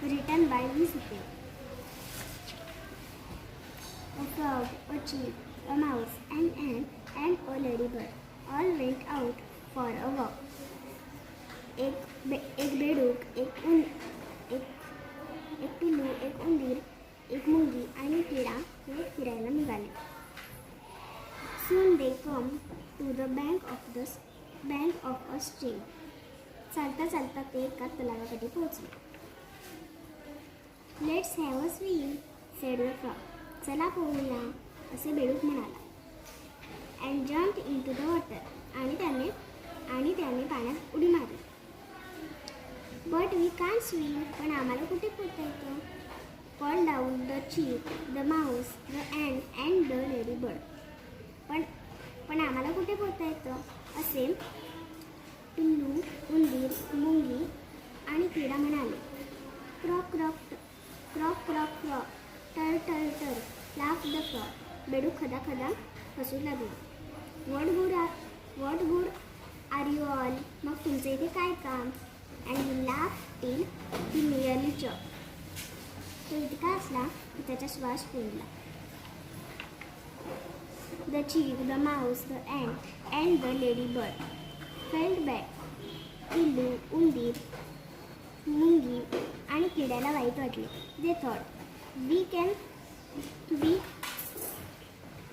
written by V.C. A frog, a chick, a mouse, an ant, and a ladybird all went out for a walk. एक बेडूक, एक पिल्लू, एक उंदीर, एक मुंगी आणि किडा हे फिरायला निघाले. Soon they come to the bank of a stream. चालता चालता ते एका तलावाकडे पोहोचले. Let's have a swim, said the frog. चला पोहूया, असे बेडूक म्हणाला. And jumped into the water. आणि त्याने पाण्यात उडी मारली. But we can't swim. पण आम्हाला कुठे पोहता येतं? Called out the chick, the mouse, the ant and the ladybird. पण आम्हाला कुठे पोहता येतं? असे पिल्लू, उंदीर, मुंगी आणि किडा म्हणाले. क्रॉक क्रॉक क्रॉक क्रॉक क्रॉक, टर टर टर, लाफ द फ्रॉग. बेडूक खदा खदा हसू लागले. What good are you all? मग तुमचं इथे काय काम? And he laughed till he nearly choked. तो इतका हसला की त्याचा श्वास फुलला. The chick, the mouse, the ant and the ladybird felt bad. पिल्लू, उंदीर, मुंगी आणि किड्याला वाईट वाटले. They thought, we can be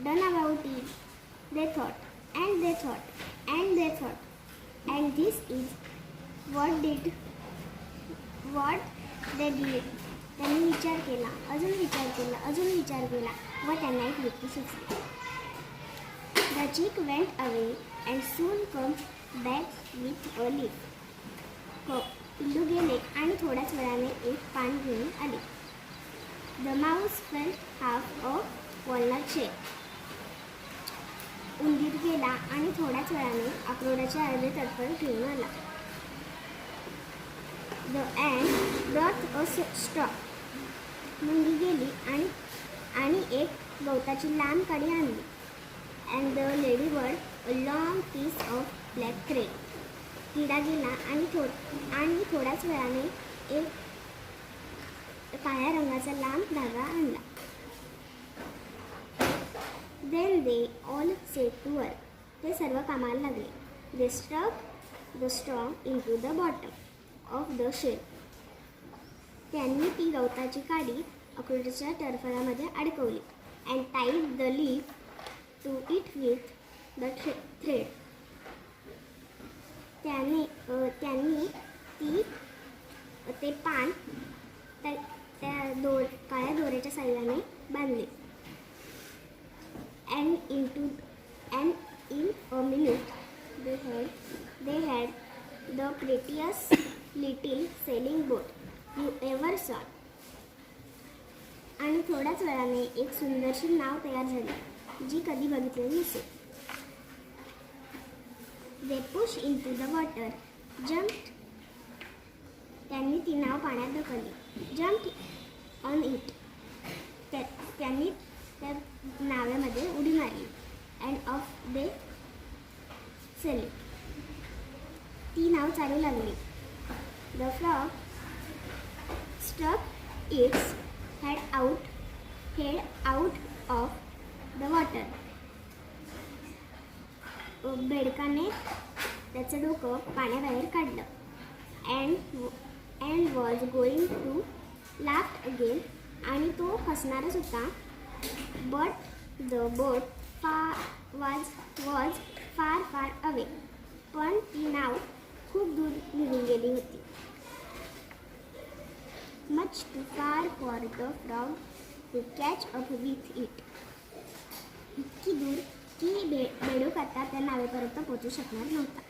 done about it. They thought, and they thought, and they thought, and this is what they did. त्यांनी विचार केला, अजून विचार केला व त्यांना एक युक्ती सुचली. The chick went away and soon came back with a leaf. पिल्लू गेले आणि थोड्याच वेळाने एक पान घेऊन आले. The mouse felt half a walnut shell. उंदीर गेला आणि थोड्याच वेळाने अक्रोडाचे अर्धे तडफड घेऊन आला. The ant brought a straw. मुंगी गेली आणि एक गवताची लांब काडी आणली. And the ladybird a long piece of black thread. किडा गेला आणि थोड्याच वेळाने एक काळ्या रंगाचा लांब धागा आणला. Then they all set to work. ते सर्व कामाला लागले. They stuck the straw into the bottom of the shell. त्यांनी ती गवताची काडी अक्रोडाच्या टरफळामध्ये अडकवली. And tied the leaf to it with the thread. त्यांनी ते पान त्या काळ्या दोऱ्याच्या साह्याने बांधले. And in a minute they had the prettiest little sailing boat you ever saw. आणि थोड्याच वेळाने एक सुंदरशी नाव तयार झाली जी कधी बघितलेली नसेल. They pushed into the water, jumped. त्यांनी ती नाव पाण्यात ढकलली. Jumped on it. त्यांनी त्या नावेमध्ये उडी मारली. And off they sailed. ती नाव चालू लागली. The frog stuck its head out of the water. बेडकाने त्याचं डोकं पाण्याबाहेर काढलं. And was going to laugh again. आणि तो हसणारच होता. But the boat was far away. पण ती नाव खूप दूर निघून गेली होती. Much too far for the frog to catch up with it. इतकी दूर की बेडूक आता त्या नावेपर्यंत पोहोचू शकणार नव्हता.